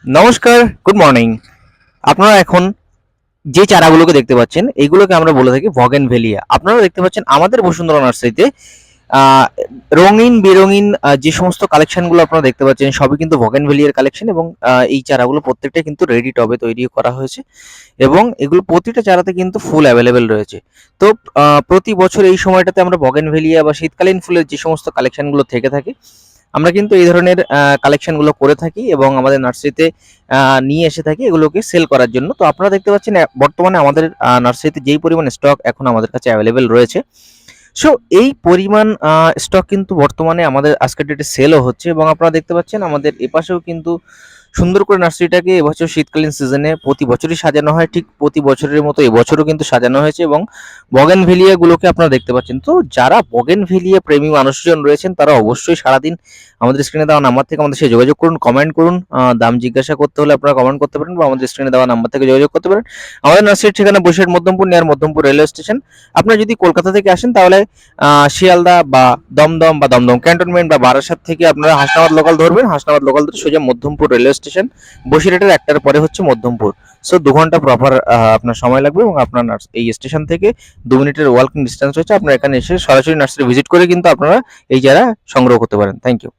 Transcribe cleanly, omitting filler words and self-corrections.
নমস্কার, good morning. আপনারা এখন যে চারাগুলোকে দেখতে পাচ্ছেন এইগুলোকে আমরা বলে থাকি বগেনভেলিয়া। আপনারা দেখতে পাচ্ছেন আমাদের বসুন্ধরা নার্সারিতে আহ, রঙিন বেরঙিন যে সমস্ত কালেকশনগুলো আপনারা দেখতে পাচ্ছেন সবই কিন্তু বগেনভেলিয়ার কালেকশন, এবং এই চারাগুলো প্রত্যেকটা কিন্তু রেডি টবে তৈরি করা হয়েছে এবং এগুলো প্রতিটা চারাতে কিন্তু ফুল অ্যাভেলেবেল রয়েছে। তো প্রতি বছর এই সময়টাতে আমরা বগেনভেলিয়া বা শীতকালীন ফুলের যে সমস্ত কালেকশনগুলো থেকে থাকে আমরা কিন্তু এই ধরনের কালেকশনগুলো করে থাকি এবং আমাদের নার্সারিতে নিয়ে এসে থাকি এগুলোকে সেল করার জন্য। তো আপনারা দেখতে পাচ্ছেন বর্তমানে আমাদের নার্সারিতে যেই পরিমাণ স্টক এখন আমাদের কাছে অ্যাভেলেবেল রয়েছে, সো এই পরিমাণ স্টক কিন্তু বর্তমানে আমাদের আজকের ডেটে সেলও হচ্ছে। এবং আপনারা দেখতে পাচ্ছেন আমাদের এপাশেও কিন্তু সুন্দর করে নার্সারিটাকে এবছর শীতকালীন সিজনে প্রতি বছরই সাজানো হয়, ঠিক প্রতি বছরের মতো এবছরও কিন্তু সাজানো হয়েছে এবং বগেনভেলিয়া গুলোকে আপনারা দেখতে পাচ্ছেন। তো যারা বগেনভেলিয়া প্রেমী মানুষজন রয়েছেন তারা অবশ্যই সারাদিন আমাদের স্ক্রিনে দেওয়া নাম্বার থেকে আমাদের সাথে যোগাযোগ করুন, কমেন্ট করুন। দাম জিজ্ঞাসা করতে হলে আপনারা কমেন্ট করতে পারেন বা আমাদের স্ক্রিনে দেওয়া নাম্বার থেকে যোগাযোগ করতে পারেন। আমাদের নার্সারির ঠিকানা Basirhat Madhyampur, near Madhyampur railway station. আপনারা যদি কলকাতা থেকে আসেন তাহলে শিয়ালদা বা দমদম বা দমদম ক্যান্টনমেন্ট বা বারাসাত থেকে আপনারা হাসনাবাদ লোকাল ধরবেন, হাসনাবাদ লোকাল ধরে সোজা মধ্যমপুর রেলওয়ে স্টেশন। বসিরহাটের একটার পরে হচ্ছে মধ্যমপুর। সো 2 ঘন্টা প্রপার আপনার সময় লাগবে এবং আপনার এই স্টেশন থেকে 2 মিনিটের ওয়াকিং ডিস্টেন্স হচ্ছে। আপনারা এখানে এসে সরাসরি নার্সারি ভিজিট করে কিন্তু আপনারা এই চারা সংগ্রহ করতে পারেন। Thank you.